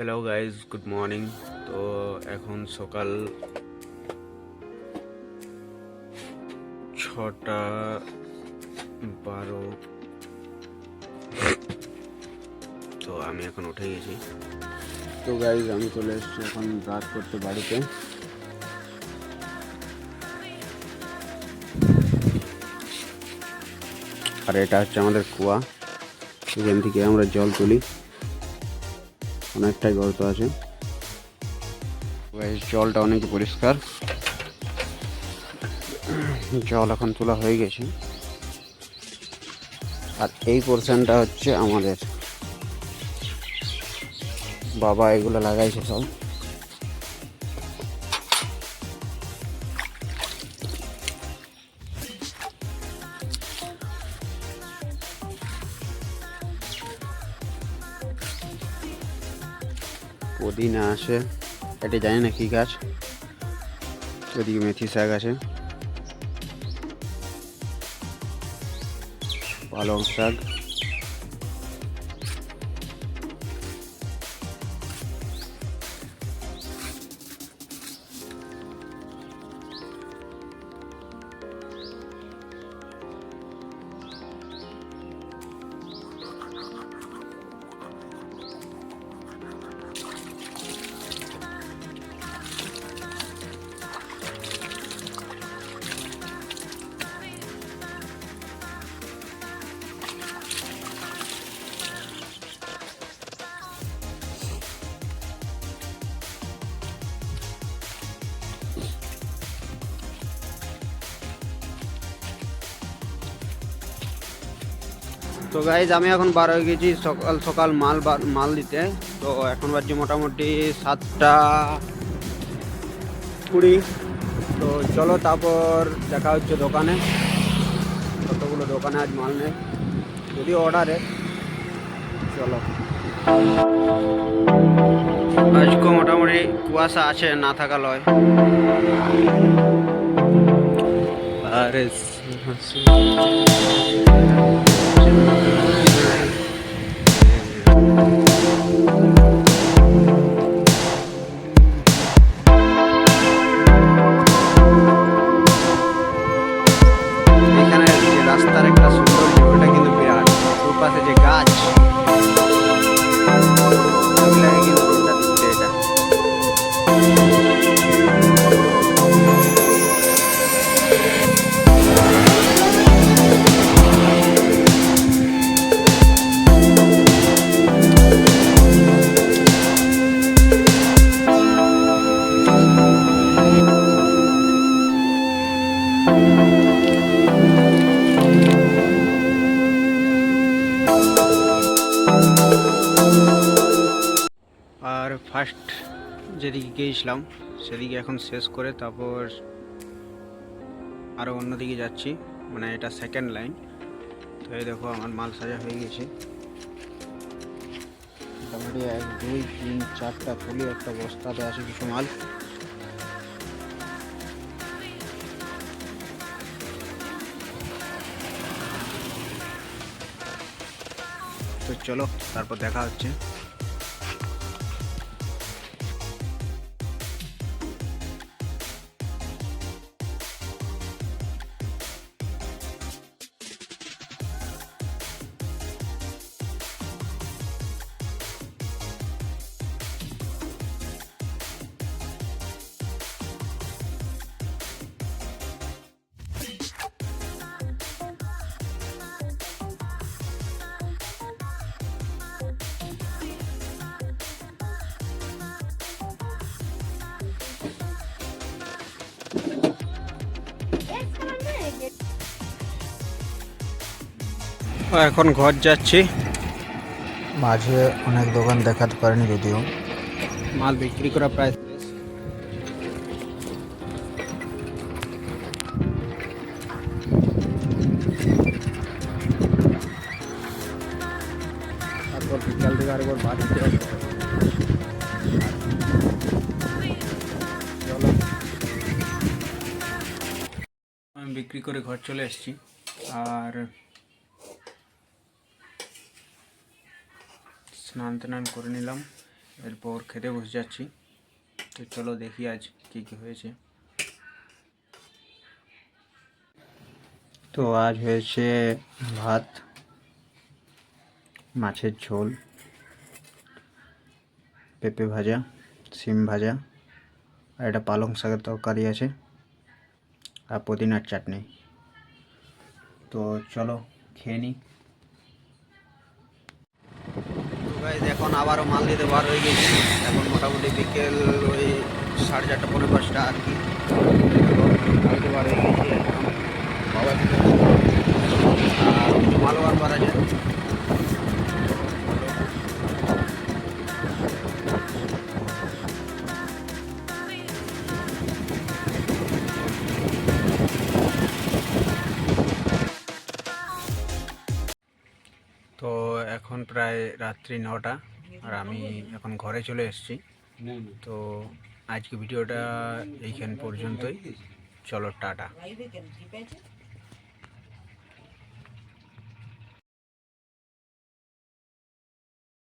Hello guys, good morning. তো এখন সকাল 6:12। তো আমি এখন উঠে গেছি। তো গাইজ আমি চলে এসেছি এখন রাত করতে বাড়িতে। আর এটা হচ্ছে আমাদের কুয়া, এখান থেকে আমরা জল তুলি। অনেকটাই গর্ত আছে, জলটা অনেক পরিষ্কার। জল এখন তোলা হয়ে গেছে। আর এই পোর্শনটা হচ্ছে আমাদের বাবা এগুলো লাগাইছে সব। পুদিনা আছে, এটা জানি না কি গাছ। ওদিকে মেথি শাক আছে, পালং শাক। তো গাইজ আমি এখন বার হয়ে গেছি সকাল সকাল মাল দিতে। তো এখন বাজছে মোটামুটি 7:20। তো চলো তারপর দেখা হচ্ছে দোকানে। কতগুলো দোকানে আজ মাল নেই, যদিও অর্ডারে। চলো, আজকে মোটামুটি কুয়াশা আছে, না থাকা লয়। আরে এখানে যে রাস্তার একটা সৌন্দর্য, ওটা কিন্তু বিরাট। দুপাশে যে গাছ, লাগে কিন্তু কোনটা দিচ্ছে এটা। আর ফার্স্ট যেদিকে গিয়েছিলাম সেদিকে এখন শেষ করে তারপর আরও অন্যদিকে যাচ্ছি, মানে এটা সেকেন্ড লাইন। তো এই দেখো আমার মাল সাজা হয়ে গেছে মোটামুটি 1 2 3 4টা থলি, একটা বস্তাতে আছে কিছু মাল। তো চলো তারপর দেখা হচ্ছে। এখন ঘর যাচ্ছি। মাঝে অনেক দোকান দেখাতে পারেনি, যদিও মাল বিক্রি করা প্রায় শেষ। তারপর বিকাল থেকে আরেকবার বাড়িতে আসবো। চলো, আমি বিক্রি করে ঘর চলে এসেছি। আর স্নান টান করে নিলাম, এরপর খেতে বসে যাচ্ছি। তো চলো দেখি আজ কী কী হয়েছে। তো আজ হয়েছে ভাত, মাছের ঝোল, পেঁপে ভাজা, সিম ভাজা, আর একটা পালং শাকের তরকারি আছে, আর পুদিনার চাটনি। তো চলো খেয়ে নিই। তো গাইস এখন আবারও মাল দিতে বার হয়ে গেছি। এখন মোটামুটি বিকেল ওই 4:30 পৌনে 5টা আর কি। মাল দিতে বার হয়ে গেছি একদম বাবা দিকে। আর মালও আনবার আছে। তো এখন প্রায় রাত্রি 9টা, আর আমি এখন ঘরে চলে এসেছি। তো আজকে ভিডিওটা এইখান পর্যন্তই। চলো টাটা।